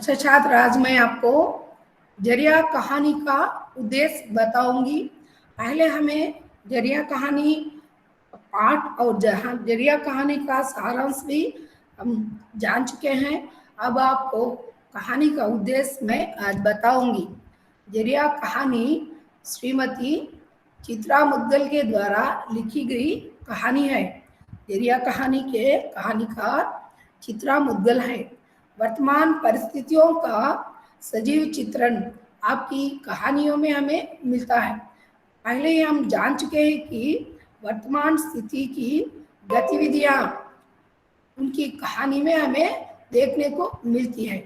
अच्छा छात्र, आज मैं आपको जरिया कहानी का उद्देश्य बताऊंगी। पहले हमें जरिया कहानी पाठ और जहाँ जरिया कहानी का सारांश भी हम जान चुके हैं। अब आपको कहानी का उद्देश्य मैं आज बताऊंगी। जरिया कहानी श्रीमती चित्रा मुद्गल के द्वारा लिखी गई कहानी है। जरिया कहानी के कहानीकार चित्रा मुद्गल है। वर्तमान परिस्थितियों का सजीव चित्रण आपकी कहानियों में हमें मिलता है। पहले ही हम जान चुके हैं कि वर्तमान स्थिति की गतिविधियां उनकी कहानी में हमें देखने को मिलती है।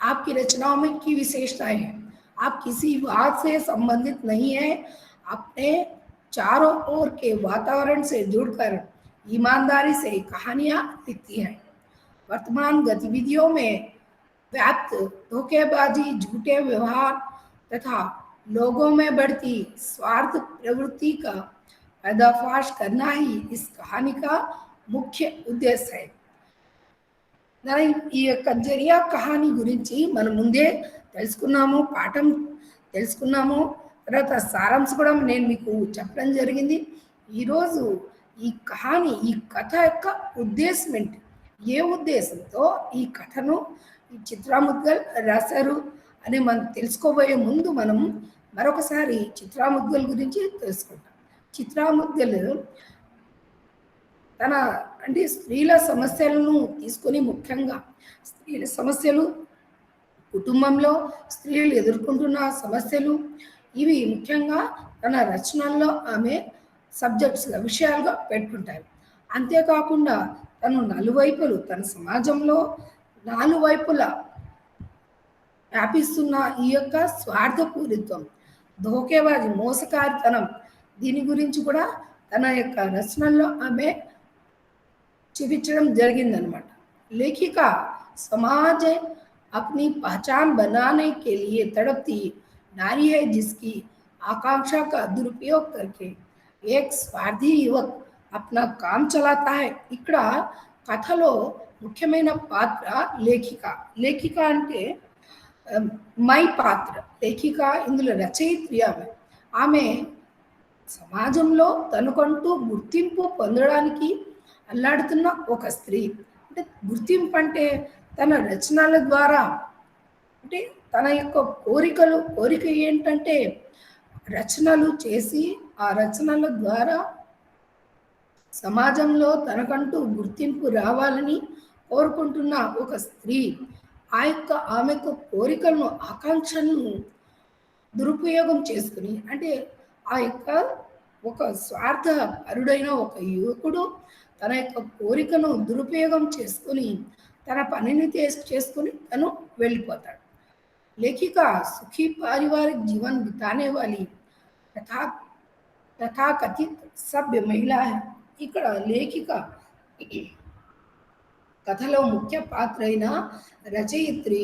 आपकी रचनाओं में की विशेषताएं हैं। आप किसी बात से संबंधित नहीं है, अपने चारों ओर के वातावरण से जुड़कर ईमानदारी से कहानियां लिखती हैं। वर्तमान गतिविधियों में व्याप्त धोखेबाजी, झूठे व्यवहार तथा लोगों में बढ़ती स्वार्थ प्रवृत्ति का पर्दाफाश करना ही इस कहानी का मुख्य उद्देश्य है। ఈ యొక్క జరియా కహాని గురించి మనం ముందే తెలుసుకున్నాము, పాఠం తెలుసుకున్నాము, తర్వాత సారాంశం కూడా నేను మీకు చెప్పడం జరిగింది. ఈరోజు ఈ కహాని, ఈ కథ యొక్క ఉద్దేశం ఏంటి, ఏ ఉద్దేశంతో ఈ కథను ఈ చిత్రా ముద్గల్ రాశారు అని మనం తెలుసుకోబోయే ముందు మనం మరొకసారి చిత్రా ముద్గల్ గురించి తెలుసుకుంటాం. చిత్రా ముద్గల్ తన అంటే స్త్రీల సమస్యలను తీసుకొని, ముఖ్యంగా స్త్రీల సమస్యలు, కుటుంబంలో స్త్రీలు ఎదుర్కొంటున్న సమస్యలు, ఇవి ముఖ్యంగా తన రచనల్లో ఆమె సబ్జెక్ట్స్గా, విషయాలుగా పెట్టుకుంటారు. అంతేకాకుండా తను నలువైపులు, తన సమాజంలో నాలువైపులా వ్యాపిస్తున్న ఈ యొక్క స్వార్థపూరిత్వం, ధోకేబాజీ, మోసకారితనం, దీని గురించి కూడా తన యొక్క రచనల్లో ఆమె చూపించడం జరిగిందనమాట. लेखिका समाज अपनी पहचान बनाने के लिए तड़पती नारी है, जिसकी आकांक्षा का दुरुपयोग करके एक स्वार्थी युवक अपना काम चलाता है. ఇక్కడ కథలో ముఖ్యమైన పాత్ర లేఖిక. లేఖిక అంటే మై పాత్ర. లేఖిక ఇందులో రచయిత్రి. ఆమె సమాజంలో తనకంటూ గుర్తింపు పొందడానికి అల్లాడుతున్న ఒక స్త్రీ. అంటే గుర్తింపు అంటే తన రచనల ద్వారా, అంటే తన యొక్క కోరిక ఏంటంటే రచనలు చేసి ఆ రచనల ద్వారా సమాజంలో తనకంటూ గుర్తింపు రావాలని కోరుకుంటున్న ఒక స్త్రీ. ఆమె యొక్క కోరికలను, ఆకాంక్షలను దురుపయోగం చేసుకుని, అంటే ఆ యొక్క ఒక స్వార్థ పరుడైన ఒక యువకుడు తన యొక్క కోరికను దురుపయోగం చేసుకుని తన పనిని చేసుకుని తను వెళ్ళిపోతాడు. लेखिका सुखी पारिवारिक जीवन बिताने वाली तथाकथित सभ्य महिला है. ఇక్కడ లేఖిక కథలో ముఖ్య పాత్ర అయిన రచయిత్రి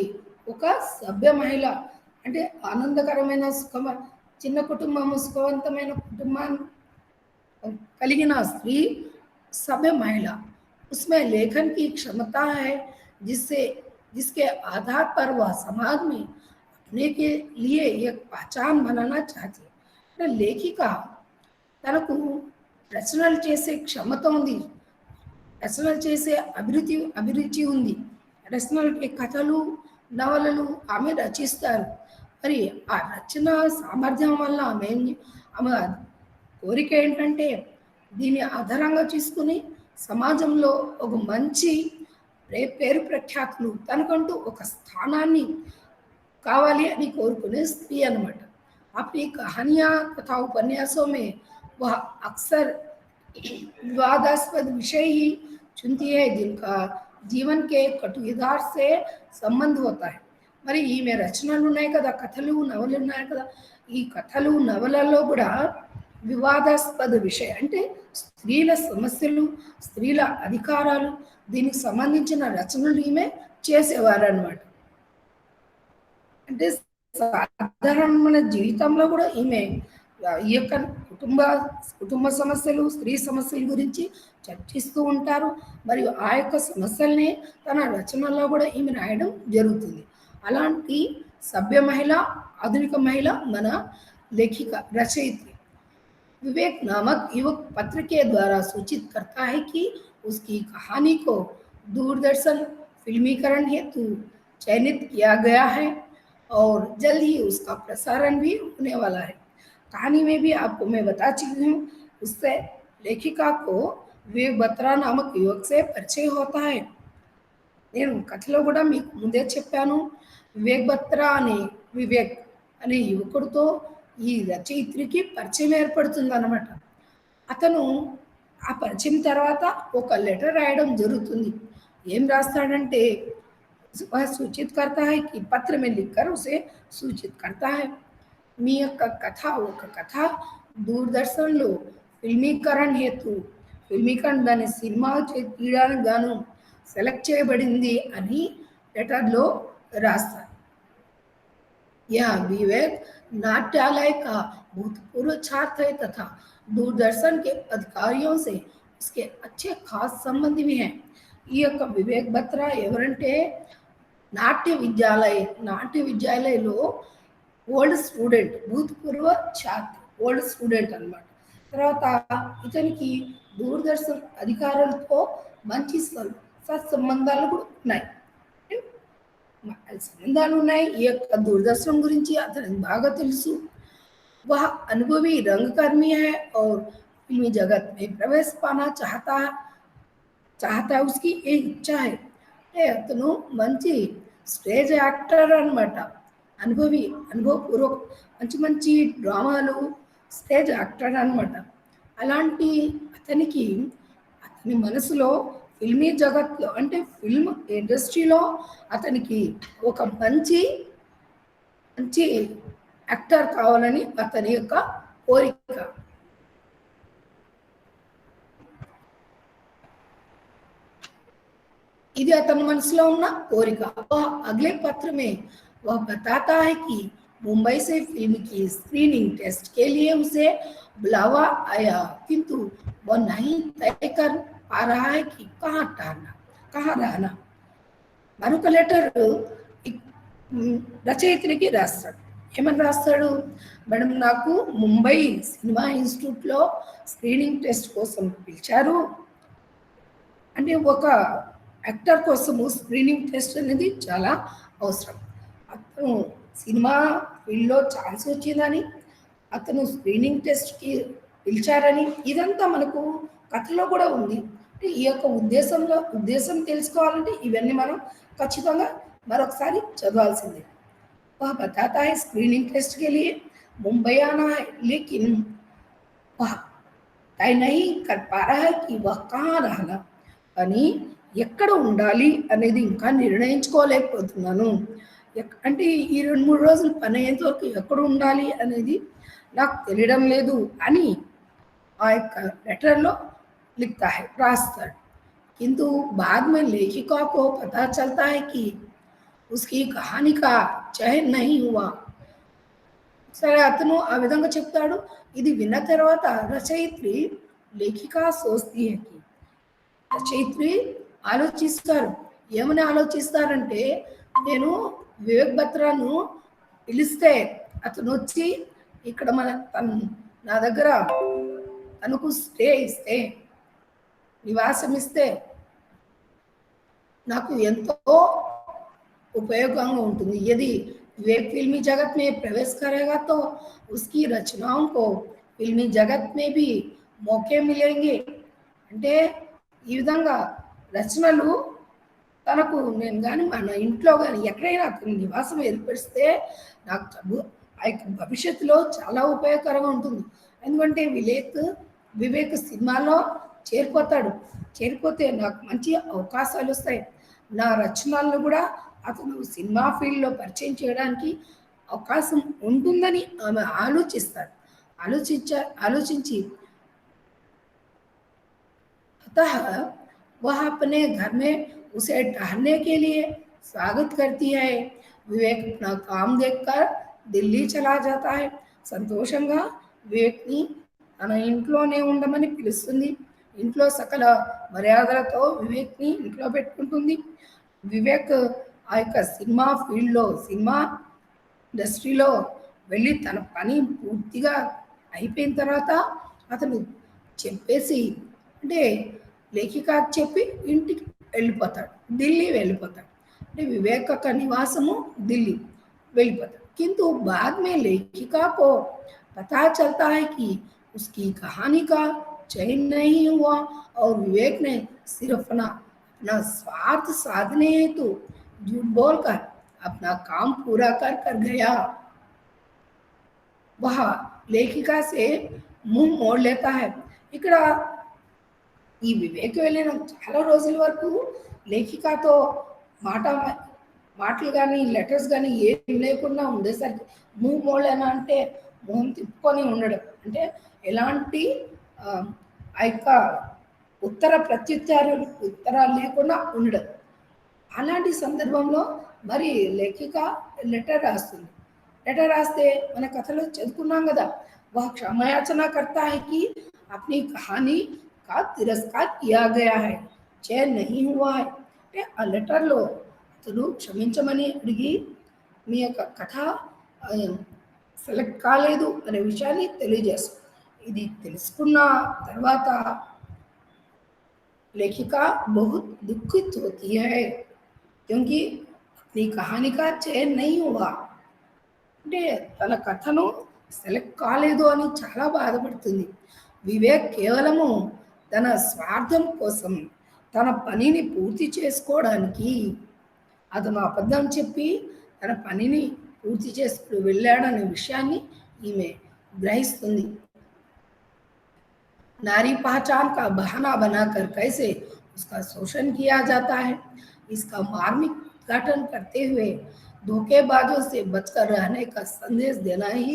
ఒక సభ్య మహిళ. అంటే ఆనందకరమైన చిన్న కుటుంబము, సుఖవంతమైన కుటుంబాన్ని కలిగిన స్త్రీ सभ्य महिला. उसमें लेखन की क्षमता है, जिसके आधार पर वह समाज में अपने के लिए एक पहचान बनाना चाहती है. लेखिका తనకు రచనలు చేసే క్షమత ఉంది, రచనలు చేసే అభిరుచి ఉంది. రచనలు, కథలు, నవలలు ఆమె రచిస్తారు. మరి ఆ రచన సామర్థ్యం వల్ల ఆమె కోరిక ఏంటంటే దీన్ని ఆధారంగా తీసుకుని సమాజంలో ఒక మంచి పేరు ప్రఖ్యాతులు, తనకంటూ ఒక స్థానాన్ని కావాలి అని కోరుకునే స్త్రీ అన్నమాట. अपनी कहानियाँ तथा उपन्यासों में वह अक्सर विवादास्पद विषय ही चुनती है, जिनका जीवन के कटु यथार्थ से संबंध होता है. మరి ఈమె రచనలు ఉన్నాయి కదా, కథలు, నవలలు ఉన్నాయి కదా, ఈ కథలు, నవలలో కూడా వివాదాస్పద విషయం అంటే స్త్రీల సమస్యలు, స్త్రీల అధికారాలు, దీనికి సంబంధించిన రచనలు ఈమె చేసేవారు అన్నమాట. అంటే సాధారణమైన జీవితంలో కూడా ఈమె ఈ యొక్క కుటుంబ కుటుంబ సమస్యలు, స్త్రీ సమస్యల గురించి చర్చిస్తూ ఉంటారు. మరియు ఆ యొక్క సమస్యల్ని తన రచనల్లో కూడా ఈమె రాయడం జరుగుతుంది. అలాంటి సభ్య మహిళ, ఆధునిక మహిళ మన लेखिका रचयित्री। विवेक नामक युवक पत्र के द्वारा सूचित करता है कि उसकी कहानी को दूरदर्शन फिल्मीकरण हेतु चयनित किया गया है और जल्द ही उसका प्रसारण भी होने वाला है। कहानी में भी आपको मैं बता चुकी हूँ। उससे लेखिका को विवेक बत्रा नामक युवक से परिचय होता है। నేను కథలో కూడా మీకు ముందే చెప్పాను. వివేక్ బత్రా అనే వివేక్ అనే యువకుడితో ఈ రచయిత్రికి పరిచయం ఏర్పడుతుందన్నమాట. అతను ఆ పరిచయం తర్వాత ఒక లెటర్ రాయడం జరుగుతుంది. ఏం రాస్తాడంటే वह सूचित करता है कि पत्र में लिखकर उसे सूचित करता है మీ యొక్క కథ ఒక కథ దూరదర్శన్లో ఫిల్మీకరణ హేతు ఫిల్మీకరణ దాని సినిమా తీయడానికి గాను సెలెక్ట్ చేయబడింది అని లెటర్లో రాస్తారు. यह विवेक नाट्यालय का भूतपूर्व छात्र है तथा दूरदर्शन के अधिकारियों से उसके अच्छे खास संबंध भी हैं. ఈ యొక్క వివేక్ బత్రా ఎవరంటే నాట్య విద్యాలయలో ఓల్డ్ స్టూడెంట్, భూతపూర్వ ఛాత్ర, ఓల్డ్ స్టూడెంట్ అన్నమాట. తర్వాత ఇతనికి దూరదర్శన్ అధికారులతో మంచి సత్సంబంధాలు కూడా ఉన్నాయి. సంబంధాలు ఉన్నాయి. ఈ యొక్క దూరదర్శన్ గురించి అతనికి బాగా తెలుసు. वह अनुभवी रंगकर्मी है और फिल्मी जगत में प्रवेश पाना चाहता है. उसकी एक इच्छा है. అతను మంచి స్టేజ్ యాక్టర్ అన్నమాట. అనుభవపూర్వక మంచి మంచి డ్రామాలు స్టేజ్ యాక్టర్ అన్నమాట. అలాంటి అతనికి అతని మనసులో ఫిల్మీ జగత్లో అంటే ఫిల్మ్ ఇండస్ట్రీలో అతనికి ఒక మంచి మంచి యాక్టర్ కావాలని అతని యొక్క కోరిక. ఇది అతని మనసులో ఉన్న కోరిక. अगले पत्र में वह बताता है कि मुंबई से फिल्म की स्क्रीनिंग टेस्ट के लिए उसे बुलावा आया, किंतु वह नहीं तय कर पा रहा है कि कहाँ रहना. మరొక లెటర్ రచయిత్రికి రాస్తాడు. ఏమని రాస్తాడు? మేడం, నాకు ముంబై సినిమా ఇన్స్టిట్యూట్లో స్క్రీనింగ్ టెస్ట్ కోసం పిలిచారు. అంటే ఒక యాక్టర్ కోసము స్క్రీనింగ్ టెస్ట్ అనేది చాలా అవసరం. అతను సినిమా ఫీల్డ్లో ఛాన్స్ వచ్చిందని, అతను స్క్రీనింగ్ టెస్ట్కి పిలిచారని ఇదంతా మనకు కథలో కూడా ఉంది. ఈ యొక్క ఉద్దేశం తెలుసుకోవాలంటే ఇవన్నీ మనం ఖచ్చితంగా మరొకసారి చదవాల్సిందే. वह बताता है स्क्रीनिंग टेस्ट के लिए मुंबई आना है, लेकिन वह तय नहीं कर पा रहा है कि वह कहाँ रहना, అని ఎక్కడ ఉండాలి అనేది ఇంకా నిర్ణయించుకోలేకపోతున్నాను. అంటే ఈ 2-3 రోజులు పని అయ్యేంత వరకు ఎక్కడ ఉండాలి అనేది నాకు తెలియడం లేదు అని ఆ యొక్క లెటర్లో लिखता है, रास्ताड़. किंतु बाद में लेखिका को पता चलता है कि उसकी कहानी का चयन नहीं हुआ. సరే, అతను ఆ విధంగా చెప్తాడు. ఇది విన్న తర్వాత రచయిత్రి లేఖిక సోస్తి హేకి రచయిత్రి ఆలోచిస్తారు. ఏమని ఆలోచిస్తారంటే, నేను వివేక్ బత్రాను పిలిస్తే అతను వచ్చి ఇక్కడ నా దగ్గర తనకు స్టే ఇస్తే, నివాసం ఇస్తే నాకు ఎంతో ఉపయోగంగా ఉంటుంది. यदि विवेक फिल्मी जगत में प्रवेश करेगा तो उसकी रचनाओं को फिल्मी जगत में भी मौके मिलेंगे. అంటే ఈ విధంగా రచనలు తనకు నేను కానీ మన ఇంట్లో కానీ ఎక్కడైనా అతని నివాసం ఏర్పరిస్తే నాకు ఆ యొక్క భవిష్యత్తులో చాలా ఉపయోగకరంగా ఉంటుంది. ఎందుకంటే వివేక్ సినిమాలో చేరిపోతే నాకు మంచి అవకాశాలు వస్తాయి. నా రచనలను కూడా అతను సినిమా ఫీల్డ్లో పరిచయం చేయడానికి అవకాశం ఉంటుందని ఆమె ఆలోచించి अतः वह अपने घर में उसे टहलने के लिए स्वागत करती है. विवेक अपना काम देखकर दिल्ली चला जाता है. సంతోషంగా వివేక్ని తన ఇంట్లోనే ఉండమని పిలుస్తుంది. ఇంట్లో సకల మర్యాదలతో వివేక్ని ఇంట్లో పెట్టుకుంటుంది. వివేక్ ఆ యొక్క సినిమా ఫీల్డ్లో, సినిమా ఇండస్ట్రీలో వెళ్ళి తన పని పూర్తిగా అయిపోయిన తర్వాత అతను చెప్పేసి, అంటే లేఖికాకి చెప్పి ఇంటికి వెళ్ళిపోతాడు, ఢిల్లీ వెళ్ళిపోతాడు. అంటే వివేక్ का निवासము दिल्ली వెళ్ళిపోతాడు. किंतु बाद में लेखिका को पता चलता है कि उसकी कहानी का चयन नहीं हुआ और विवेक ने सिर्फ अपना स्वार्थ साधने हेतु झूठ बोलकर अपना काम पूरा कर कर गया। वह लेखिका से मुंह मोड़ लेता है। ఇక్కడ ఈ వివేక్ వెళ్ళిన చాలా రోజుల వరకు లేఖికతో మాట మాటలు కానీ లెటర్స్ కానీ ఏం లేకుండా ఉండేసరికి మూవ్ మోడల్ అంటే మొహం తిప్పుకొని ఉండడం, అంటే ఎలాంటి ఆ యొక్క ఉత్తరాలు లేకుండా ఉండడం. అలాంటి సందర్భంలో మరి లేఖిక లెటర్ రాస్తుంది. లెటర్ రాస్తే మన కథలో చదువుకున్నాం కదా, वह क्षमायाचना करता है कि अपनी कहानी का तिरस्कार किया गया है, चयन नहीं हुआ है. అంటే ఆ లెటర్లో అతను క్షమించమని అడిగి మీ యొక్క కథ సెలెక్ట్ కాలేదు అనే విషయాన్ని తెలియజేస్తాం. ఇది తెలుసుకున్న తర్వాత लेखिका बहुत दुखित होती है क्योंकि अपनी कहानी का चयन नहीं हुआ. అంటే తన కథను సెలెక్ట్ కాలేదు అని చాలా బాధపడుతుంది. వివేక్ కేవలము తన స్వార్థం కోసం తన పనిని పూర్తి చేసుకోవడానికి అతను అబద్ధం చెప్పి తన పనిని పూర్తి చేసుకుని వెళ్ళాడనే విషయాన్ని ఈమె గ్రహిస్తుంది. नारी पहचान का बहाना बनाकर कैसे उसका शोषण किया जाता है, इसका मार्मिक उद्घाटन करते हुए धोखेबाजों से बचकर रहने का संदेश देना ही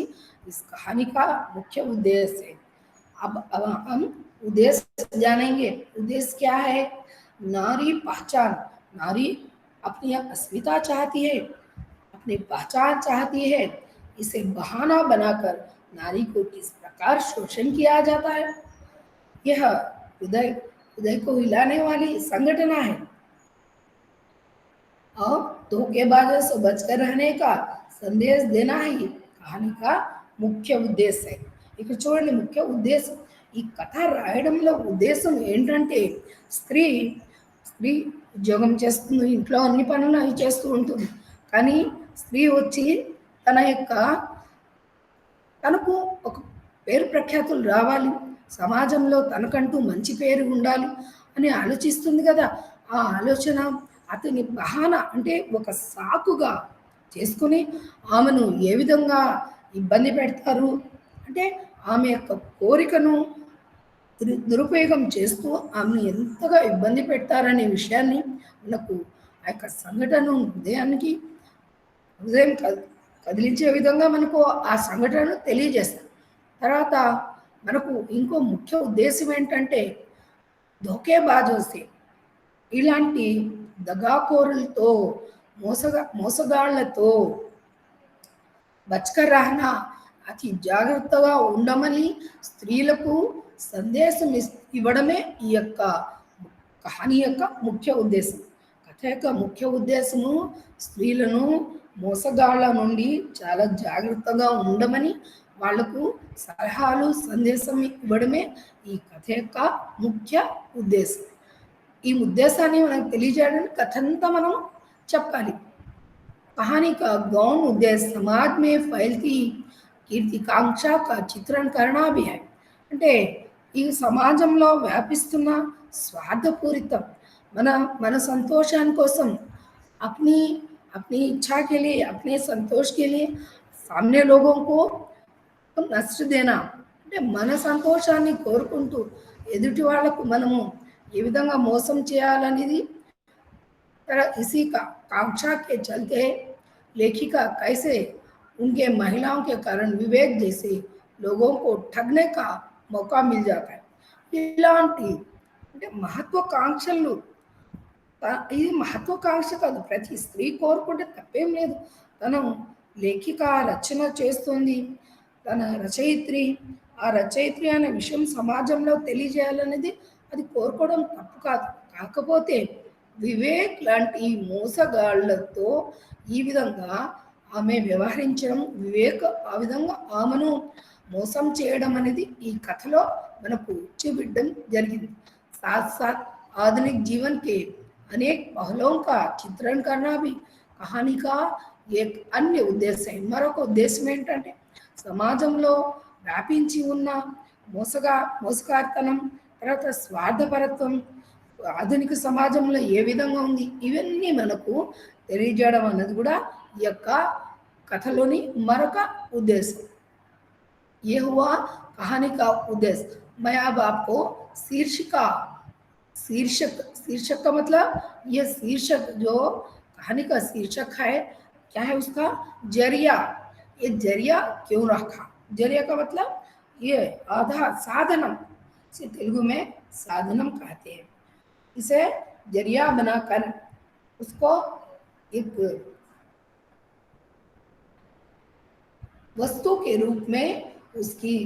इस कहानी का मुख्य उद्देश्य है. अब हम उद्देश्य जानेंगे. उद्देश्य क्या है? नारी पहचान. नारी अपनी अस्मिता चाहती है, अपनी पहचान चाहती है. इसे बहाना बनाकर नारी को किस प्रकार शोषण किया जाता है, यह हृदय को हिलाने वाली संगठना है और धोखेबाजों से बचकर रहने का संदेश देना ही कहानी का ముఖ్య ఉద్దేశం. ఇక్కడ చూడండి, ముఖ్య ఉద్దేశం ఈ కథ రాయడంలో ఉద్దేశం ఏంటంటే స్త్రీ ఉద్యోగం చేస్తుంది, ఇంట్లో అన్ని పనులు అవి చేస్తూ ఉంటుంది. కానీ స్త్రీ వచ్చి తనకు ఒక పేరు ప్రఖ్యాతులు రావాలి, సమాజంలో తనకంటూ మంచి పేరు ఉండాలి అని ఆలోచిస్తుంది కదా. ఆ ఆలోచన అతని బహానా అంటే ఒక సాకుగా చేసుకుని ఆమెను ఏ విధంగా ఇబ్బంది పెడతారు అంటే ఆమె యొక్క కోరికను దురుపయోగం చేస్తూ ఆమెను ఎంతగా ఇబ్బంది పెడతారనే విషయాన్ని మనకు ఆ యొక్క సంఘటన హృదయం కదిలించే విధంగా మనకు ఆ సంఘటనను తెలియజేస్తారు. తర్వాత మనకు ఇంకో ముఖ్య ఉద్దేశం ఏంటంటే ధోకేబాజోసే, ఇలాంటి దగాకోరులతో మోసగాళ్లతో బచ్కర్ రహనా, అతి జాగ్రత్తగా ఉండమని స్త్రీలకు సందేశం ఇవ్వడమే ఈ యొక్క కహాని యొక్క ముఖ్య ఉద్దేశం. కథ యొక్క ముఖ్య ఉద్దేశము స్త్రీలను మోసగాళ్ల నుండి చాలా జాగ్రత్తగా ఉండమని వాళ్లకు సలహాలు సందేశం ఇవ్వడమే ఈ కథ యొక్క ముఖ్య ఉద్దేశం. ఈ ఉద్దేశాన్ని మనకు తెలియజేయడానికి కథ అంతా మనం చెప్పాలి. कहानी का गौण उद्देश्य समाज में फैलती కీర్తికాంక్ష का చిత్రణ करना भी है. అంటే ఈ సమాజంలో వ్యాపిస్తున్న స్వార్థపూరితం మన సంతోషాని కోసం अपनी इच्छा के लिए, अपने संतोष के लिए सामने लोगों को నష్ట देना, అంటే మన సంతోషాన్ని కోరుకుంటూ ఎదుటి వాళ్ళకు మనము ఏ విధంగా మోసం చేయాలనేది इसी का कांक्षा के चलते लेखिका कैसे उनके महिलाओं के कारण विवेक जैसे लोगों को ठगने का मौका मिल जाता है. ఇలాంటి అంటే మహత్వాకాంక్షలు, ఇది మహత్వాకాంక్ష కాదు, ప్రతి స్త్రీ కోరుకుంటే తప్పేం లేదు. తను లేఖిక రచన చేస్తుంది, తన రచయిత్రి, ఆ రచయిత్రి అనే విషయం సమాజంలో తెలియజేయాలనేది అది కోరుకోవడం తప్పు కాదు. కాకపోతే వివేక్ లాంటి మోసగాళ్ళతో ఈ విధంగా ఆమె వ్యవహరించడం, వివేక్ ఆ విధంగా ఆమెను మోసం చేయడం అనేది ఈ కథలో మనకు చూపించడం జరిగింది. साथ साथ आधुनिक जीवन के अनेक पहलुओं का चित्रण करना भी कहानी का एक अन्य ఉద్దేశం. మరొక ఉద్దేశం ఏంటంటే సమాజంలో వ్యాపించి ఉన్న మోసగారితనం, తర్వాత స్వార్థపరత్వం ఆధునిక సమాజంలో ఏ విధంగా ఉంది ఇవన్నీ మనకు తెలియజేయడం అన్నది కూడా ఈ యొక్క కథలోని మరొక ఉద్దేశం. ये हुआ कहानी का उद्देश्य. मैं अब आपको शीर्षिका शीर्षक शीर्षक का मतलब ये शीर्षक जो कहानी का शीर्षक है क्या है उसका जरिया. ये जरिया क्यों रखा? जरिया का मतलब ये आधा साधनम से तेलुगु में साधनम कहते हैं. इसे जरिया बनाकर उसको एक वस्तु के रूप में उसकी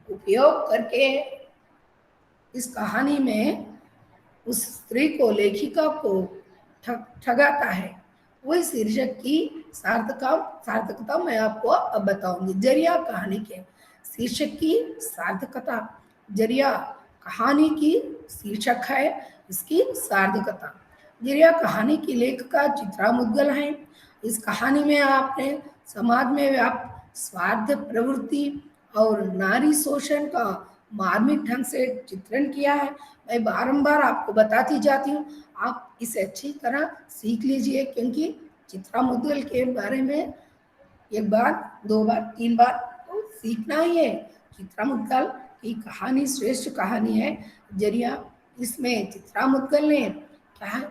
उपयोग करके इस कहानी में उस स्त्री को, लेखिका को ठगाता है. वही शीर्षक की सार्थकता मैं आपको अब बताऊंगी. जरिया कहानी के शीर्षक की सार्थकता. जरिया कहानी की शीर्षक है, इसकी सार्थकता. जरिया कहानी की लेखिका चित्रा मुद्गल है. इस कहानी में आपने समाज में व्याप्त स्वार्थ प्रवृत्ति और नारी शोषण का मार्मिक ढंग से चित्रण किया है. मैं बारंबार आपको बताती जाती हूँ, आप इसे अच्छी तरह सीख लीजिए, क्योंकि चित्रा मुद्गल के बारे में एक बार, दो बार, तीन बार तो सीखना ही है. चित्रा मुद्गल की कहानी श्रेष्ठ कहानी है जरिया. इसमें चित्रा मुद्गल ने क्या है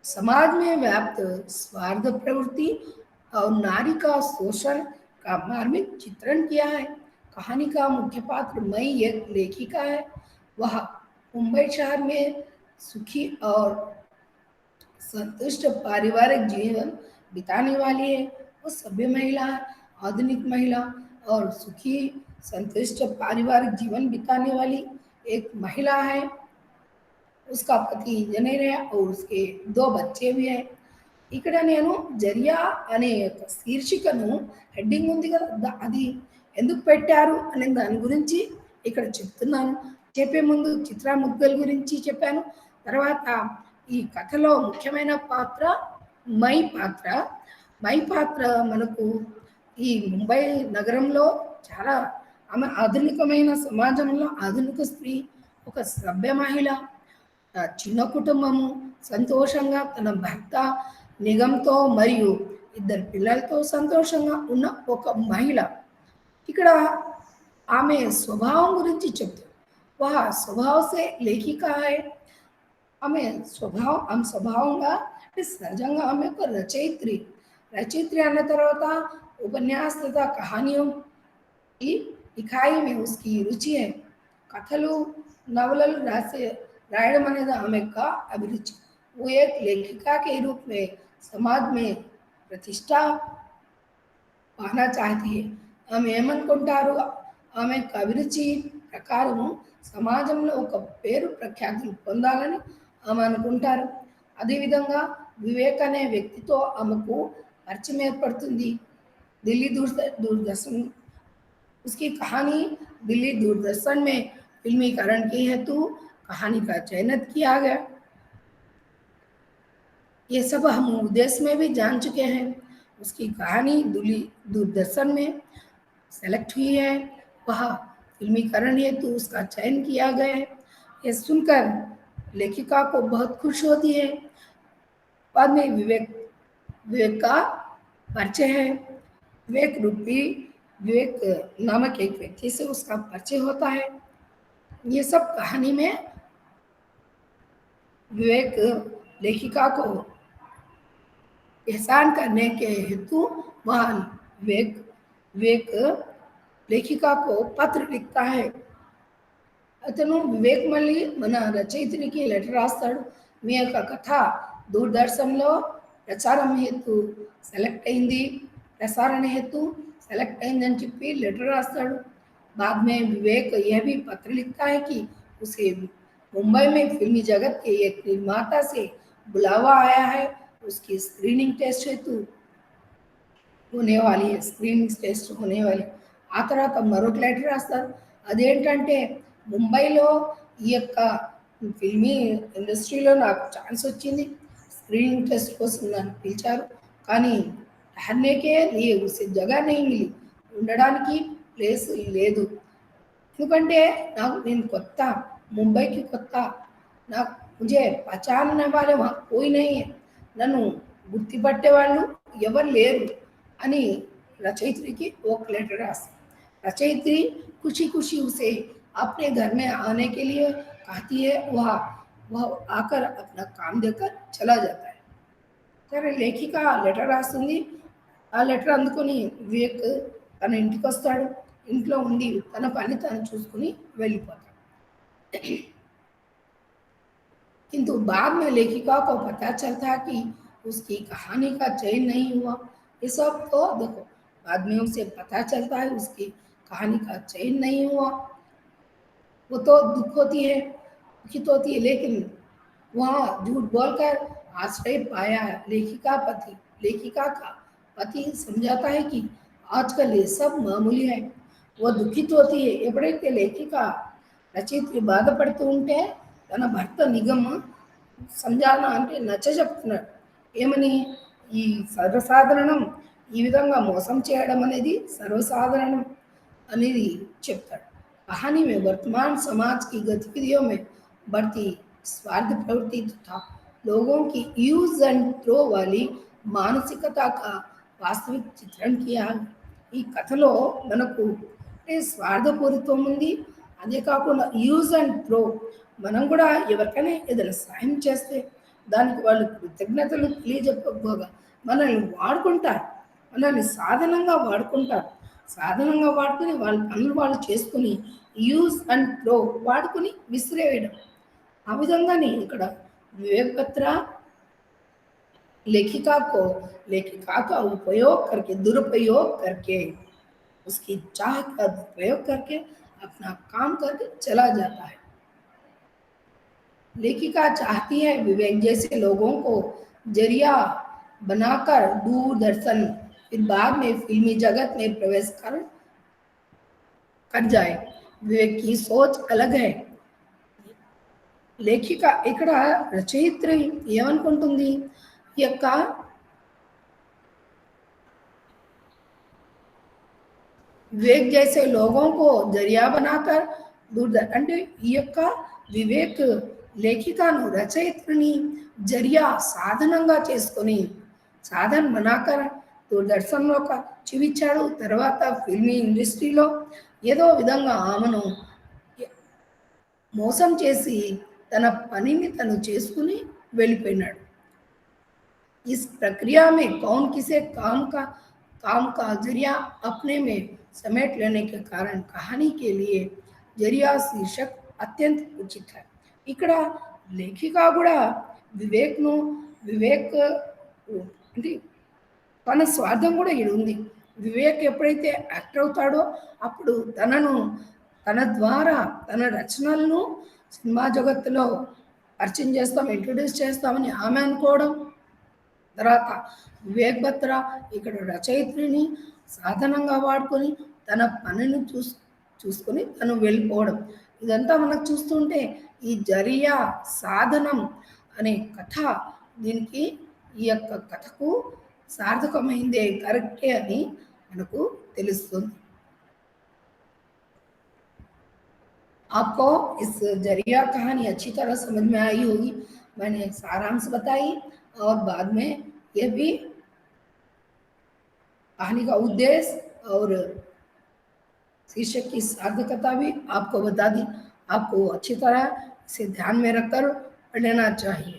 समाज में व्याप्त स्वार्थ प्रवृत्ति और नारी का शोषण का मार्मिक चित्रण किया है. कहानी का मुख्य पात्र मई एक लेखिका है. वह मुंबई शहर में सुखी और संतुष्ट पारिवारिक जीवन बिताने वाली है. वो सभ्य महिला है, आधुनिक महिला और सुखी संतुष्ट पारिवारिक जीवन बिताने वाली एक महिला है. उसका पति इंजीनियर है और उसके 2 बच्चे भी हैं. ఇక్కడ నేను జరియా అనే శీర్షికను హెడ్డింగ్ ఉంది కదా, అది ఎందుకు పెట్టారు అనే దాని గురించి ఇక్కడ చెప్తున్నాను. చెప్పే ముందు చిత్రా ముద్గల్ గురించి చెప్పాను. తర్వాత ఈ కథలో ముఖ్యమైన పాత్ర మై పాత్ర. మై పాత్ర మనకు ఈ ముంబై నగరంలో చాలా ఆమె ఆధునికమైన సమాజంలో ఆధునిక స్త్రీ, ఒక సభ్య మహిళ, చిన్న కుటుంబము, సంతోషంగా తన భర్త నిగంతో మరియు 2 పిల్లలతో సంతోషంగా ఉన్న ఒక మహిళ. ఇక్కడ ఆమె స్వభావం గురించి చెప్తారు. వహ స్వభావ సే లేఖికా హై. ఆమె స్వభావంగా అంటే సహజంగా ఆమె ఒక రచయిత్రి. రచయిత్రి అన్న తర్వాత ఉపన్యాస తథా కహానియోं की लिखाई में उसकी रुचि है. కథలు, నవలలు రాయడం అనేది ఆమె యొక్క అభిరుచి. वो एक लेखिका के रूप में समाज में प्रतिष्ठा पाना चाहती है. ఆమె ఏమనుకుంటారు, ఆమె అభిరుచి ప్రకారము సమాజంలో ఒక పేరు ప్రఖ్యాతులు పొందాలని ఆమె అనుకుంటారు. అదేవిధంగా వివేక్ అనే వ్యక్తితో ఆమెకు పరిచయం ఏర్పడుతుంది. ఢిల్లీ दूरदर्शन उसकी कहानी दिल्ली दूरदर्शन में फिल्मीकरण की हेतु कहानी का चयनित किया गया. ये सब हम उद्देश्य में भी जान चुके हैं. उसकी कहानी दिल्ली दूरदर्शन में सेलेक्ट हुई है, वह फिल्मीकरण हेतु उसका चयन किया गया है. ये सुनकर लेखिका को बहुत खुश होती है. बाद में विवेक का परिचय है. विवेक नामक एक व्यक्ति से उसका परिचय होता है. ये सब कहानी में विवेक लेखिका को एहसान करने के हेतु वह विवेक लेखिका को पत्र लिखता है. అతను వివేక్ మళ్ళీ మన రచయిత్రికి లెటర్ రాస్తాడు. మీ యొక్క కథ దూరదర్శన్లో ప్రచారం హేతు సెలెక్ట్ అయింది, ప్రసారణ हेतु सेलेक्ट అయిందని చెప్పి లెటర్ రాస్తాడు. बाद में विवेक यह भी पत्र लिखता है कि उसे मुंबई में फिल्मी जगत के एक निर्माता से बुलावा आया है, उसकी स्क्रीनिंग टेस्ट हेतु होने वाली है, స్క్రీనింగ్ టెస్ట్ होने वाली. ఆ తర్వాత మరొక లెటర్ రాస్తారు. అదేంటంటే ముంబైలో ఈ యొక్క ఫిల్మీ ఇండస్ట్రీలో నాకు ఛాన్స్ వచ్చింది, స్క్రీనింగ్ టెస్ట్ కోసం నన్ను పిలిచారు, కానీ ठहरने के लिए उसे जगह नहीं मिली, ఉండడానికి ప్లేస్ లేదు. ఎందుకంటే నేను కొత్త, ముంబైకి కొత్త, నాకు ముझे पहचानने वाले वहाँ कोई नहीं है, నన్ను గుర్తుపట్టే వాళ్ళు ఎవరు లేరు అని रचयित्री ఒక లెటర్ రాస్తారు. रचयित्री खुशी खुशी उसे अपने घर में आने के लिए कहती है, वह आकर अपना काम देकर चला जाता है. సరే లేఖిక లెటర్ రాస్తుంది. ఆ లెటర్ అందుకొని వివేక్ తన ఇంటికి వస్తాడు. ఇంట్లో ఉండి తన పని తను చూసుకుని వెళ్ళిపోతాడు. किंतु बाद में लेखिका को पता चलता कि उसकी कहानी का चयन नहीं हुआ. ये सब तो देखो बाद में उसे पता चलता है उसकी कहानी का चयन नहीं हुआ. वो तो दुख होती है, दुखित होती है, लेकिन वहाँ झूठ बोलकर आश्रय पाया है. लेखिका का पति समझाता है कि आजकल ये सब मामूली है. वो दुखित होती है. ఎప్పుడైతే లేఖిక రచయిత్రి బాధపడుతూ ఉంటే తన భర్త నిగమ సంజాన అంటే నచ్చ చెప్తున్నాడు. ఏమని? ఈ సర్వసాధారణం, ఈ విధంగా మోసం చేయడం అనేది సర్వసాధారణం అనేది చెప్తాడు. कहानी में वर्तमान समाज की गतिविधियों में बढ़ती स्वार्थ प्रवृत्ति तथा लोगों की यूज एंड थ्रो वाली मानसिकता का वास्तविक चित्रण किया. ఈ కథలో మనకు స్వార్థపూరిత్వం ఉంది. అదే కాకుండా యూజ్ అండ్ త్రో, మనం కూడా ఎవరికైనా ఏదైనా సాయం చేస్తే దానికి వాళ్ళు కృతజ్ఞతలు తెలియజెప్పకపోగా మనల్ని వాడుకుంటారు, మనల్ని సాధనంగా వాడుకుని వాళ్ళ పనులు వాళ్ళు చేసుకుని యూజ్ అండ్ త్రో వాడుకుని విసిరేయడం. ఆ విధంగానే ఇక్కడ వివేక్ బత్రా लेखिका का दुरुपयोग करके उसकी चाह का दुरुपयोग करके अपना काम करके चला जाता है. लेखिका चाहती है विवेक जैसे लोगों को जरिया बनाकर दूरदर्शन फिर बाद में फिल्मी जगत में प्रवेश कर जाए. विवेक की सोच अलग है. లేఖిక ఇక్కడ రచయిత్రి ఏమనుకుంటుంది? ఈ యొక్క వివేక్ జైసే లోగోं को जरिया बनाकर दूरदर्शन అంటే ఈ యొక్క వివేక్ లేఖికను రచయిత్రిని జరియా సాధనంగా చేసుకొని సాధన బనాకర్ దూరదర్శన్లో చూపించాడు. తర్వాత ఫిల్మీ ఇండస్ట్రీలో ఏదో విధంగా ఆమెను మోసం చేసి తన పనిని తను చేసుకుని వెళ్ళిపోయినాడు. इस प्रक्रिया में कौन किसे काम का जरिया अपने में समेट लेने के कारण कहानी के लिए जरिया शीर्षक अत्यंत उचित है. ఇక్కడ లేఖిక కూడా వివేక్ అంటే తన స్వార్థం కూడా ఇక్కడ ఉంది. వివేక్ ఎప్పుడైతే యాక్ట్ అవుతాడో అప్పుడు తన ద్వారా తన రచనలను సినిమా జగత్తులో పరిచయం చేస్తాం, ఇంట్రొడ్యూస్ చేస్తామని ఆమె అనుకోవడం. తర్వాత వివేక్ బత్రా ఇక్కడ రచయిత్రిని సాధనంగా వాడుకొని తన పనిని చూసుకొని తను వెళ్ళిపోవడం. ఇదంతా మనకు చూస్తుంటే ఈ జరియా సాధనం అనే కథ దీనికి ఈ యొక్క కథకు సార్థకమైందే, కరెక్టే అని మనకు తెలుస్తుంది. आपको इस जरिया कहानी अच्छी तरह समझ में आई होगी. मैंने सारांश बताई और बाद में यह भी कहानी का उद्देश्य और शीर्षक की सार्थकता भी आपको बता दी. आपको अच्छी तरह इसे ध्यान में रखकर पढ़ना चाहिए.